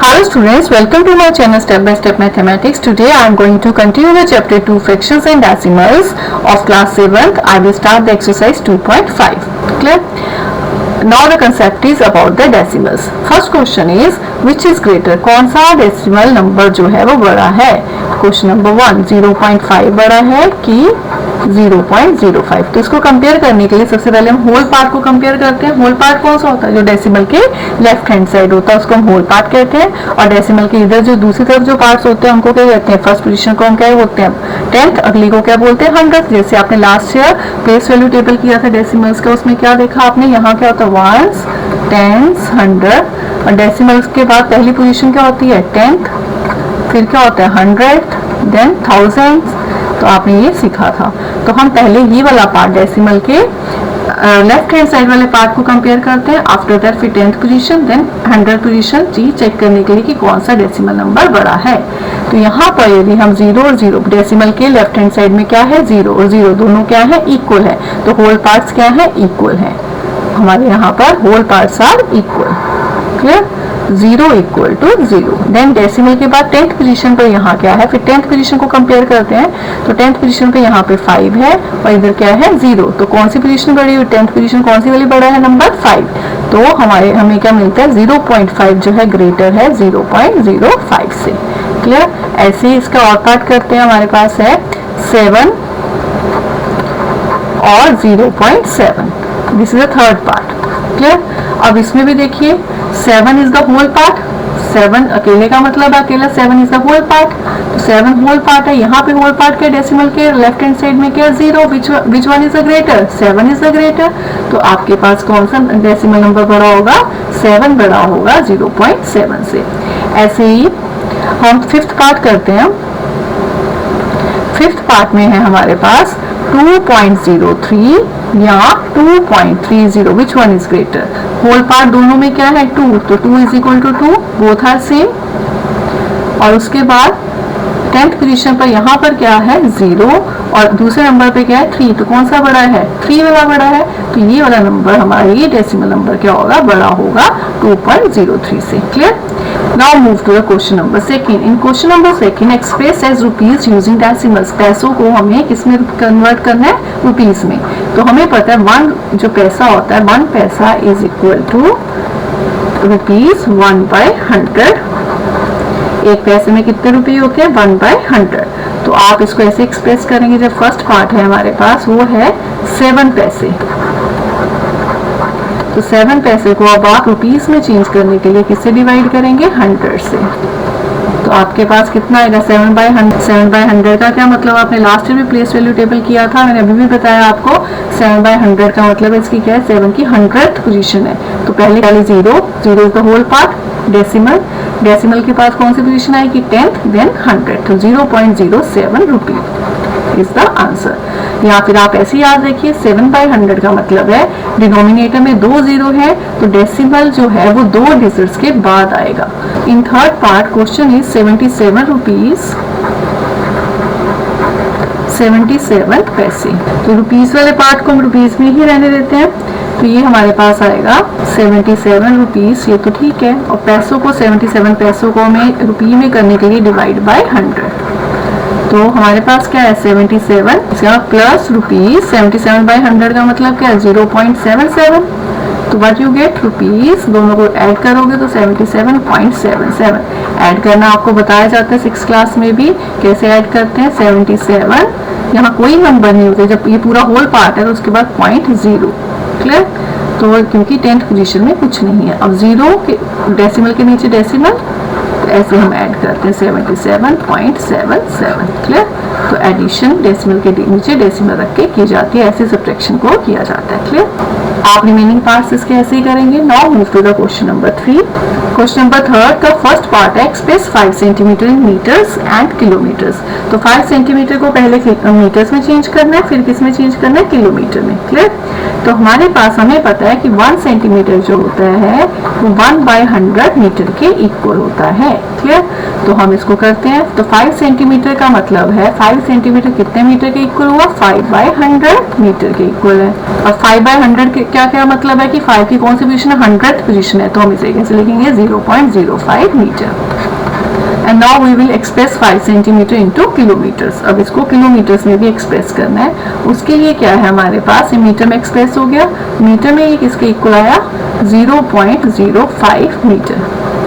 Hello students, welcome to my channel Step by Step Mathematics. Today I am going to continue the chapter 2 fractions and decimals of class 7th. I will start the exercise 2.5. Clear? Now the concept is about the decimals. First question is which is greater? कौन सा decimal number जो है वो बड़ा है? Question number 1 0.5 बड़ा है कि 0.05। तो इसको कंपेयर करने के लिए सबसे पहले हम होल पार्ट को कंपेयर करते हैं। होल पार्ट कौन सा होता है? जो डेसिमल के लेफ्ट हैंड साइड होता है उसको हम होल पार्ट कहते हैं, और डेसिमल के इधर जो दूसरी तरफ जो पार्ट्स होते हैं उनको क्या कहते हैं? फर्स्ट पोजीशन को हम क्या बोलते हैं? टेंथ। अगली को क्या बोलते हैं? 100। जैसे आपने last year place value table किया था डेसिमल्स का, उसमें क्या देखा आपने? यहाँ क्या होता है? Ones, tens, 100। और डेसिमल्स के बाद पहली पोजीशन क्या होती है? टेंथ, फिर क्या होता है? 100, देन थाउजेंड्स। तो आपने ये सीखा था। तो हम पहले ये वाला पार्ट डेसिमल के लेफ्ट हैंड साइड वाले पार्ट को कंपेयर करते हैं। आफ्टर दैट फिर 10th पोजीशन, देन 100 पोजीशन जी चेक करने के लिए कि कौन सा डेसिमल नंबर बड़ा है। तो यहाँ पर यदि हम 0 और 0, डेसिमल के लेफ्ट हैंड साइड में क्या है? 0 और 0 दोनों क्या है? इक्वल है। तो होल पार्ट्स क्या है? इक्वल है। हमारे यहाँ पर whole parts are equal. Clear? 0 equal to 0। Then decimal के बाद 10th पोजीशन पर यहाँ क्या है? फिर 10th पोजीशन को कंपेयर करते हैं। तो 10th पोजीशन पे यहाँ पे 5 है और इधर क्या है? 0। तो कौन सी पोजीशन बड़ी हुई? 10th पोजीशन कौन सी वाली बड़ा है? नंबर 5। तो हमें क्या मिलता है? 0.5 जो है ग्रेटर है 0.05 से। क्लियर? ऐसे ही इसका और पार्ट करते हैं। हमारे पास है 7 और 0.7। This is the third part. Clear? अब इसमें भी देखिए 7 इज द होल पार्ट। 7 अकेले का मतलब अकेला 7 इज द होल पार्ट। तो 7 होल पार्ट है। यहाँ पे होल पार्ट के डेसिमल के लेफ्ट हैंड साइड में क्या? 0। विच one is the greater? 7 is the greater. तो आपके पास कौन सा डेसिमल नंबर बड़ा होगा? 7 बड़ा होगा 0.7 से। ऐसे ही हम फिफ्थ पार्ट करते हैं। फिफ्थ पार्ट में है हमारे पास 2.03 या 2.30। Which one is greater? Whole part दोनों में क्या है? 2। तो 2 is equal to 2, both are same. और उसके बाद 10th पोजीशन पर यहाँ पर क्या है? 0 और दूसरे नंबर पे क्या है? 3। तो कौन सा बड़ा है? 3 वाला बड़ा है। तो ये वाला नंबर हमारा ये डेसिमल नंबर क्या होगा? बड़ा होगा 2.03 से। Clear? Now move to the question number second. In question number second express as rupees using decimals. पैसों को हमें किसमें कन्वर्ट करना है? रुपीज में। तो हमें पता है 1 जो पैसा होता है, 1 पैसा इज इक्वल टू रुपीज 1/100। एक पैसे में कितने रुपये होते हैं? 1/100। तो आप इसको ऐसे एक्सप्रेस करेंगे। जब फर्स्ट पार्ट है हमारे पास वो है 7 पैसे। तो 7 पैसे को अब आप रुपीस में चेंज करने के लिए किससे डिवाइड करेंगे? 100 से। तो आपके पास कितना आएगा? 7/100। 7/100 का क्या मतलब? आपने लास्ट ईयर भी प्लेस वैल्यू टेबल किया था, मैंने अभी भी बताया आपको। 7/100 का मतलब इसकी क्या है? 7 की 100th पोजीशन है। तो पहले वाली 0 is the whole part decimal. Decimal के पास कौन सी पोजीशन आएगी? 10th, then 100। तो 0.07 रुपीज इज द आंसर। या फिर आप ऐसे याद रखिए 7/100 का मतलब है डिनोमिनेटर में 2 0 है, तो डेसिमल जो है वो 2 डिजिट्स के बाद आएगा। In third part question is 77 rupees 77 पैसे। तो रुपीज वाले पार्ट को हम रुपीज में ही रहने देते हैं। तो ये हमारे पास आएगा 77 रुपीज। ये तो ठीक है। और पैसों को 77 पैसों को हमें रुपये में करने के लिए डिवाइड बाय 100। तो हमारे पास क्या है? 77 इसका प्लस रुपीज। 77/100 का मतलब क्या है? 0.77। तो व्हाट यू गेट? रुपीज। दोनों को ऐड करोगे तो 77.77। ऐड करना आपको बताया जाता है 6th क्लास में भी। कैसे ऐड करते हैं? 77, यहाँ कोई नंबर नहीं होते। जब ये पूरा होल पार्ट है तो उसके बाद 0.0। क्लियर? तो क्योंकि 10th पोजीशन में कुछ नहीं है। अब 0 के डेसिमल के नीचे डेसिमल, ऐसे हम ऐड करते हैं 77.77। क्लियर? तो एडिशन डेसिमल के नीचे डेसिमल रख के की जाती है। ऐसे सब्ट्रैक्शन को किया जाता है। क्लियर? आप रिमेनिंग पार्ट्स इसके ऐसे ही करेंगे। Now move to the question number 3। Question number 3 का फर्स्ट पार्ट है express 5 centimetre in metres and kilometres. तो 5 सेंटीमीटर को पहले मीटर्स में चेंज करना है, फिर किस में चेंज करना है? किलोमीटर में। क्लियर? तो हमारे पास हमें पता है कि 1 सेंटीमीटर जो होता है वो 1/100 मीटर के इक्वल होता है। क्लियर? तो हम इसको करते हैं। तो 5 सेंटीमीटर का मतलब है 5 5 सेंटीमीटर कितने मीटर के इक्वल हुआ? 5/100 मीटर के इक्वल है। और 5/100 के क्या क्या मतलब है कि 5 की कौन सी पोजीशन है? 100th पोजीशन है, तो हम इसे कैसे लिखेंगे? 0.05 metre. And now we will express 5 centimetre into kilometres. अब इसको किलोमीटर्स में भी एक्सप्रेस करना है। उसके लिए क्या है हमारे पास? ये मीटर में एक्सप्रेस हो गया, मीटर में ये किसके इक्वल आया? 0.05 मीटर।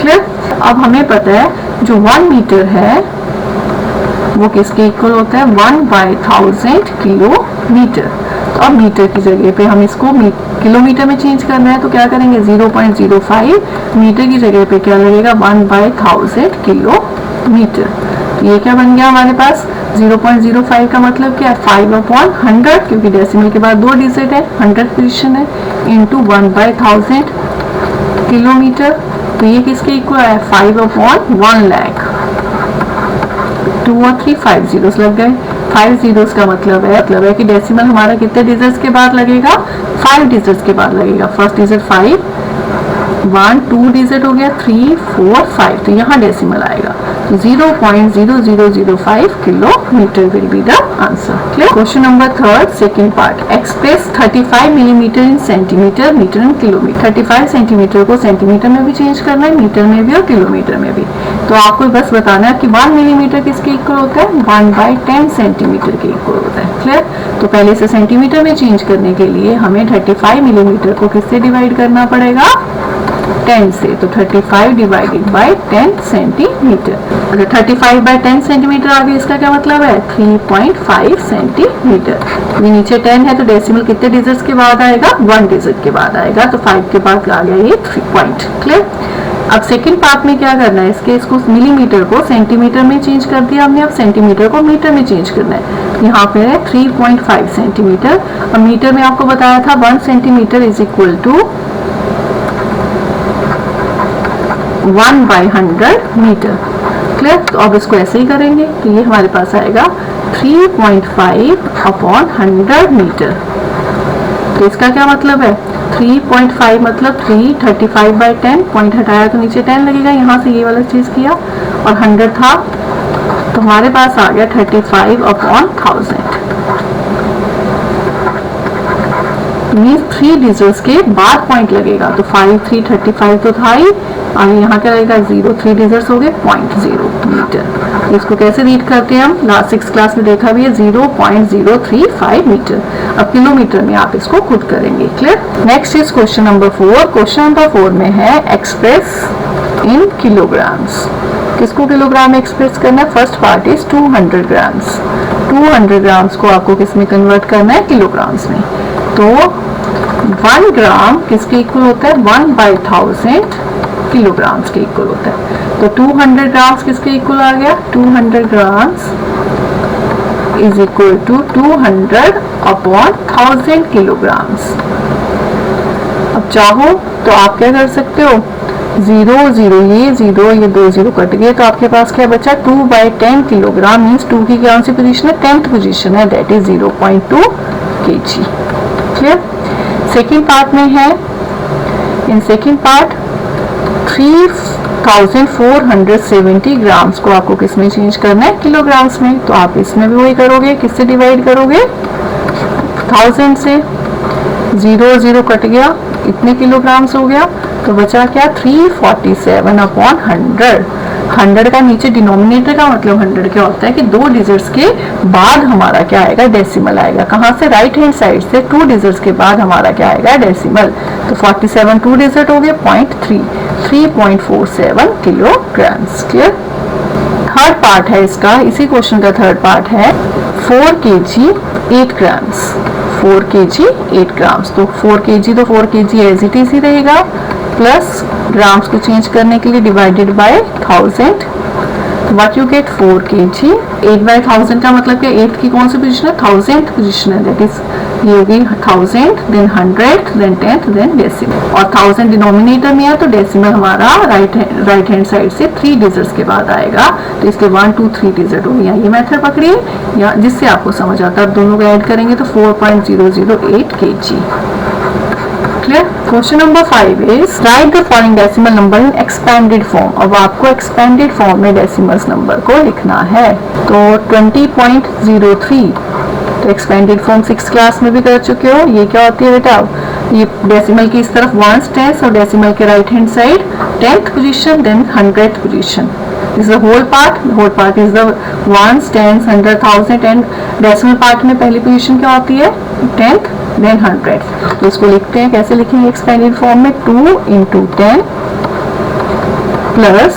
क्लियर? अब हमें पता है जो 1 मीटर है वो किसके इक्वल होता है? 1/1000 किलोमीटर। तो अब मीटर की जगह पे हम इसको किलोमीटर में चेंज करना है, तो क्या करेंगे? 0.05 मीटर की जगह पे क्या लगेगा? 1/1000 किलोमीटर। तो ये क्या बन गया हमारे पास? 0.05 का मतलब क्या है? 5/100, क्योंकि डेसिमल के बाद 2 डिजिट है, 100th पोजीशन है, इंटू 1/1000 किलोमीटर। तो ये किसके इक्वल है? 5/1 लाख। 2 और 3 5 जीरोस लग गए। 5 जीरोस का मतलब है कि डेसिमल हमारा कितने डिजिट्स के बाद लगेगा? 5 डिजिट्स के बाद लगेगा। फर्स्ट डिजिट 5, 1 2 डिजिट हो गया, 3 4 5, तो यहाँ डेसिमल आएगा। 0.0005 kilometre will be the answer. Clear? Question number 3, second part. Express 35 millimetre in centimetre, metre and kilometre. 35 centimetre को सेंटीमीटर में भी चेंज करना है, मीटर में भी और किलोमीटर में भी। तो आपको बस बताना है कि 1 मिलीमीटर किसके इक्वल होता है? 1/10 सेंटीमीटर के इक्वल होता है। क्लियर? तो पहले से सेंटीमीटर में चेंज करने के लिए हमें 35 मिलीमीटर को किससे डिवाइड करना पड़ेगा? 10 से। तो 35 डिवाइडेड बाय 10 सेंटीमीटर। अगर 35/10 सेंटीमीटर आ गया, इसका क्या मतलब है? 3.5 सेंटीमीटर। ये नीचे 10 है तो डेसिमल कितने डिजिट्स के बाद आएगा? 1 डिजिट के बाद आएगा, तो 5 के बाद आ गया ये 3 पॉइंट। क्लियर? अब सेकंड पार्ट में क्या करना है? इसको मिलीमीटर को सेंटीमीटर में चेंज कर दिया हमने, अब सेंटीमीटर को मीटर में चेंज करना है। यहाँ पे है 3.5 सेंटीमीटर, और मीटर में आपको बताया था 1 centimetre is equal to 1/100 metre. Clear? तो अब इसको ऐसे ही करेंगे, तो ये हमारे पास आएगा 3.5/100 मीटर। तो इसका क्या मतलब है? 3.5 मतलब 3, 35/10, पॉइंट हटाया तो नीचे 10 लगेगा, यहाँ से ये वाला चीज किया, और 100 था तो हमारे पास आ गया 35/1000। मीन्स 3 डिजिट्स के बाद पॉइंट लगेगा, तो 5 3 35 तो था ही, और यहाँ क्या लगेगा? 0 3 डिजिट्स हो गए, 0.0 मीटर। इसको कैसे रीड करते हैं हम? लास्ट 6 क्लास में देखा भी है, 0.035 मीटर। अब किलोमीटर में आप इसको खुद करेंगे। Clear? Next is question number 4। Question number 4 में है एक्सप्रेस इन किलोग्राम्स। किसको किलोग्राम में एक्सप्रेस करना है? First part is 200 grams. 200 grams को आपको किस में कन्वर्ट करना है? किलोग्राम्स में। तो 1 ग्राम किसके इक्वल होता है? 1/1000 किलोग्राम्स के इक्वल होता है। तो 200 ग्राम्स किसके इक्वल आ गया? 200 grams is equal to 200/1000 kilograms. अब चाहो तो आप क्या कर सकते हो? 0 0 ये 0 ये 2 0 कट गए, तो आपके पास क्या बचा? 2/10 किलोग्राम मीन्स 2 की कौन सी पोजीशन है? 10th पोजीशन है, that is 0.2 kg। Clear? Second part में है, इन सेकेंड पार्ट 3470 ग्राम्स को आपको किस में चेंज करना है? किलोग्राम्स में। तो आप इसमें भी वही करोगे, किससे डिवाइड करोगे? 1000 से। 0 0 कट गया, इतने किलोग्राम्स हो गया, तो बचा क्या? 347/100। 100 का नीचे डिनोमिनेटर का मतलब 100 क्या होता है कि 2 डिजिट्स के बाद हमारा क्या आएगा? डेसिमल आएगा। कहाँ से? राइट हैंड साइड से 2 डिजिट्स के बाद हमारा क्या आएगा? डेसिमल। तो 47 2 डिजिट हो गए, 0.3, 3.47 किलोग्राम्स। क्लियर? थर्ड पार्ट है इसका, इसी क्वेश्चन का थर्ड पार्ट है 4 kg 8 ग्राम्स। 4 kg 8 grams. तो 4 kg तो 4 kg एज इट इज ही रहेगा, प्लस ग्राम्स को चेंज करने के लिए divided by 1000। What you get? 4 kg 8/1000 का मतलब क्या? 8 की कौन सी पोजीशन है? 1000th पोजीशन है, दैट इज ये होगी 1000, then 100, then 10th, then decimal. और 1000 डिनोमिनेटर में है तो डेसिमल हमारा राइट हैंड साइड से 3 डिजिट्स के बाद आएगा, तो इसके 1 2 3 डिजिट हो गया। ये मेथड पकड़िए या जिससे आपको समझ आता है। अब दोनों को ऐड करेंगे तो 4.008 kg। Clear? Question number 5 is right the following decimal number in expanded form. अब आपको एक्सपेंडेड फॉर्म में डेसिमल्स नंबर को लिखना है। तो 20.03 तो एक्सपेंडेड फॉर्म 6 क्लास में भी कर चुके हो। ये क्या होती है बेटा, ये डेसिमल की इस तरफ वंस टेंस और डेसिमल के right hand side 10th position then 100th position. This is the whole part. The whole part is the ones, tens, 100, 1000 and decimal part में पहली पोजीशन क्या होती है 10th देन 100। तो इसको लिखते हैं, कैसे लिखेंगे एक्सपेंडेड फॉर्म में 2 into 10 plus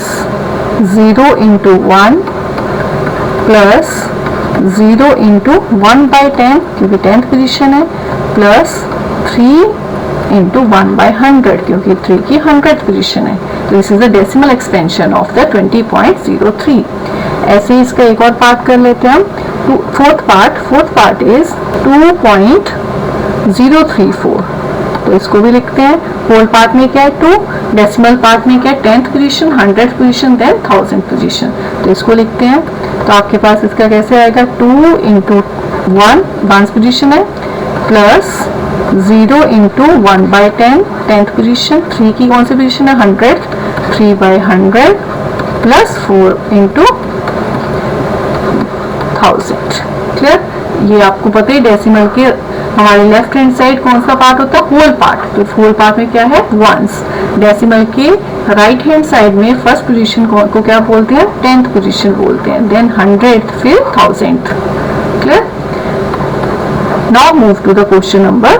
0 into 1 plus 0 into 1/10 क्योंकि 10th पोजीशन है प्लस 3 into 1/100 क्योंकि 3 की 100th पोजीशन है। तो this is the decimal expansion of the 20.03। ऐसे ही इसका एक और पार्ट कर लेते हैं हम। Fourth part is 2.034। तो इसको भी लिखते हैं। होल पार्ट में क्या है 2, डेसिमल पार्ट में क्या है 10th position, 100th position then 1000th position. तो इसको लिखते हैं। तो आपके पास इसका कैसे आएगा 2 into 1 1st पोजीशन है प्लस 0 into 1/10 10th पोजीशन, 3 की कौन सी पोजीशन है 100th, 3/100 प्लस 4 into 1000। क्लियर। ये आपको पता है डेसिमल के हमारे लेफ्ट हैंड साइड कौन सा पार्ट होता है होल पार्ट। तो होल पार्ट में क्या है वंस। डेसिमल के राइट हैंड साइड में फर्स्ट पोजीशन को क्या बोलते हैं 10th पोजीशन बोलते हैं, देन 100th फिर 1000th। Clear. Now move to the question number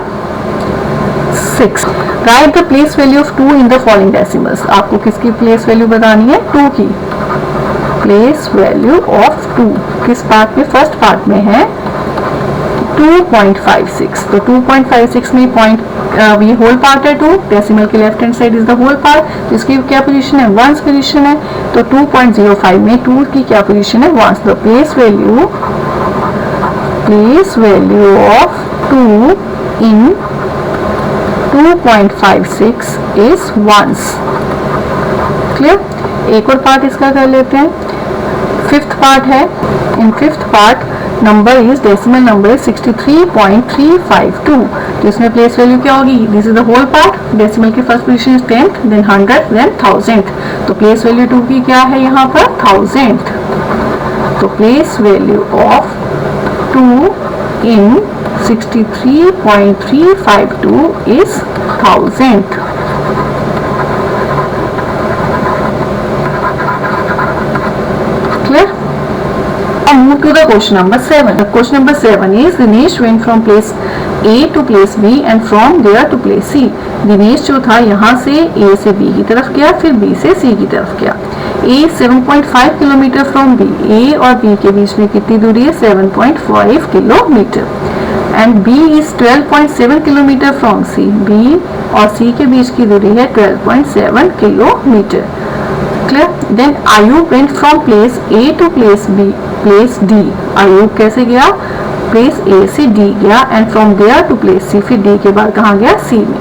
6। Write the place value of 2 in the following decimals. आपको किसकी प्लेस वैल्यू बतानी है 2 की। प्लेस वैल्यू ऑफ 2 किस पार्ट में, फर्स्ट पार्ट में है 2.56। तो 2.56 में पॉइंट ये होल पार्ट है 2, डेसिमल के left hand side is the whole part. इसकी क्या पोजीशन है 1st पोजीशन है। तो 2.05 में 2 की क्या पोजीशन है 1st। तो place value of 2 in 2.56 is 1s। Clear. एक और पार्ट इसका कर लेते हैं। फिफ्थ पार्ट है। In fifth part number is decimal number is 63.352। तो इसमें प्लेस वैल्यू क्या होगी, this is the whole part. Decimal की first position is 10th then 100th then 1000th। तो प्लेस वैल्यू 2 की क्या है यहाँ पर 1000th। तो place value of 2 in 63.352 is 1000th। Clear? Now move to the question number 7. The question number 7 is Dinesh went from place A to place B and from there to place C. Dinesh जो था यहाँ से A से B की तरफ गया, फिर B से C की तरफ गया। A 7.5 kilometre from B। A और B के बीच में कितनी दूरी है 7.5 kilometre. And B is 12.7 kilometre from C। B और C के बीच की दूरी है 12.7 kilometre. Clear. Then Ayub went from place A to place B place D। Ayub कैसे गया, प्लेस A से D गया and from there to place C, फिर D के बाद कहाँ गया C में।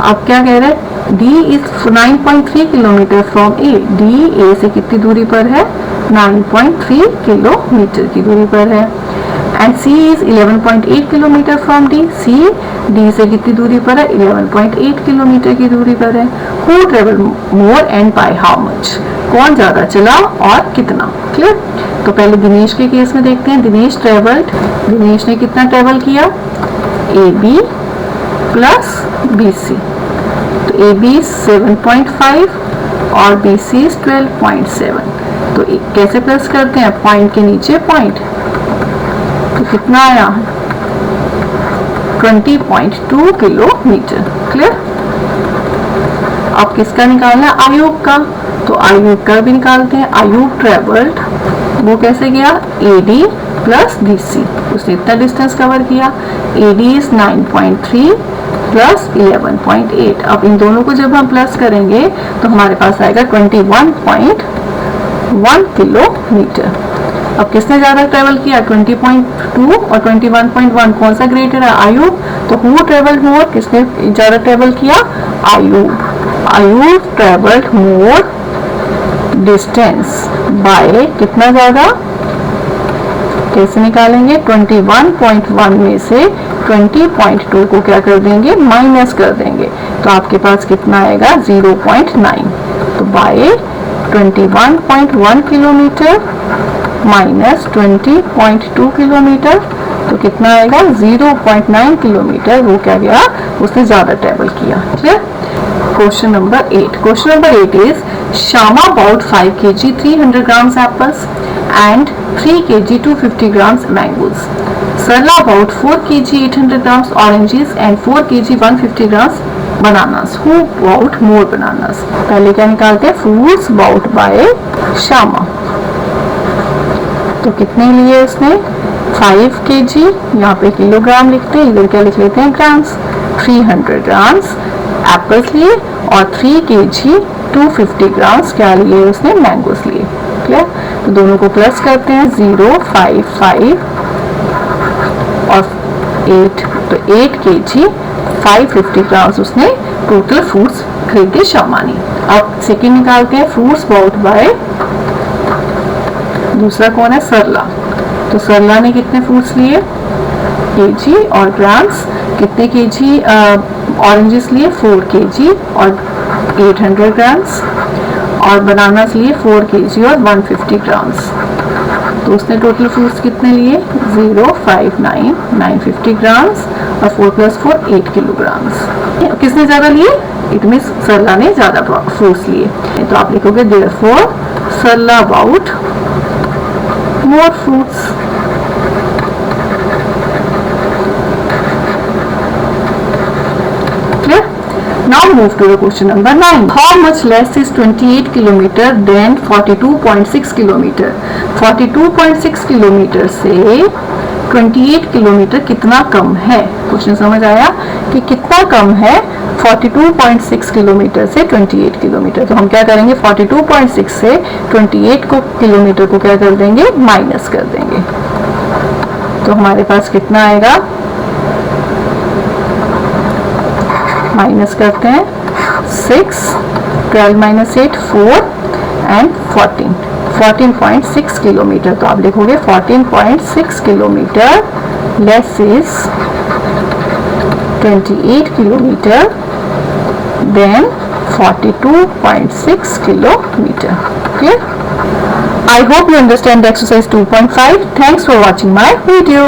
अब क्या कह रहे हैं D is 9.3 kilometre from A। D A से कितनी दूरी पर है 9.3 किलोमीटर की दूरी पर है। And C is 11.8 kilometre from D। C D से कितनी दूरी पर है 11.8 किलोमीटर की दूरी पर है। Who travel more and by how much. कौन ज्यादा चला और कितना। क्लियर। तो पहले दिनेश के केस में देखते हैं। दिनेश ने कितना ट्रेवल किया AB प्लस BC। तो AB 7.5 और BC 12.7। तो कैसे प्लस करते हैं, पॉइंट के नीचे पॉइंट। तो कितना आया 20.2 किलोमीटर। क्लियर। अब किसका निकालना है आयुब का। तो आयुब का भी निकालते हैं। आयुब ट्रेवल्ड वो कैसे गया AD प्लस BC। उसने इतना डिस्टेंस कवर किया। AD is 9.3 plus 11.8। अब इन दोनों को जब हम प्लस करेंगे तो हमारे पास आएगा 21.1 किलोमीटर। अब किसने ज्यादा ट्रेवल किया 20.2 और 21.1 कौन सा ग्रेटर है आयुब। तो हु ट्रेवल मोर, किसने ज्यादा ट्रेवल किया Ayub. Ayub travelled more distance by कितना ज्यादा कैसे निकालेंगे? 21.1 में से 20.2 को क्या कर देंगे? माइनस कर देंगे। तो आपके पास कितना आएगा? 0.9। तो बाय 21.1 किलोमीटर माइनस 20.2 किलोमीटर, तो कितना आएगा? 0.9 किलोमीटर। वो क्या गया? उसने ज्यादा ट्रेवल किया। Clear? Question number 8. Question number 8 is Shama bought 5 kg 300 grams apples and 3 kg 250 grams mangoes. Sarla bought 4 kg 800 grams oranges and 4 kg 150 grams bananas. Who bought more bananas? पहले क्या निकालते हैं? Fruits bought by Shama. तो कितने लिए उसने? 5 kg, यहाँ पे किलोग्राम लिखते हैं, इधर क्या लिख लेते हैं? ग्राम्स। 300 ग्राम्स एप्पल्स लिए और 3 kg 250 ग्राम्स क्या लिए उसने? मैंगोस लिए। क्लियर? तो दोनों को प्लस करते हैं। 0, 5, 5 और 8, तो 8 kg 550 ग्राम्स उसने टोटल फ्रूट्स खरीदे शर्मा ने। अब सेकेंड निकालते हैं। फ्रूट्स बाउट बाय, दूसरा कौन है? सरला। तो सरला ने कितने फ्रूट्स लिए? केजी और ग्राम्स। कितने केजी ऑरेंजेस लिए? 4 kg और 800 ग्राम्स, और बनानास लिए 4 kg और 150 ग्राम्स। तो उसने टोटल फ्रूट्स कितने लिए? 0, 5, 9, 950 ग्राम्स और 4 + 4 8 किलोग्राम्स। किसने ज्यादा लिए? इट मीन्स सरला ने ज्यादा फ्रूट्स लिए। तो आप लिखोगे therefore Sarla bought more fruits. Clear? Now move to the question number 9. How much less is 28 kilometer than 42.6 kilometer? 42.6 kilometre से 28 किलोमीटर कितना कम है? क्वेश्चन समझ आया कि कितना कम है 42.6 किलोमीटर से 28 किलोमीटर? तो हम क्या करेंगे? 42.6 से 28 किलोमीटर को क्या कर देंगे? माइनस कर देंगे। तो हमारे पास कितना आएगा? माइनस करते हैं 6, 12 - 8 4 एंड 14, 14.6 किलोमीटर। तो आप लिखोगे 14.6 kilometre less is 28 kilometre then 42.6 kilometer. Okay? I hope you understand the exercise 2.5. Thanks for watching my video.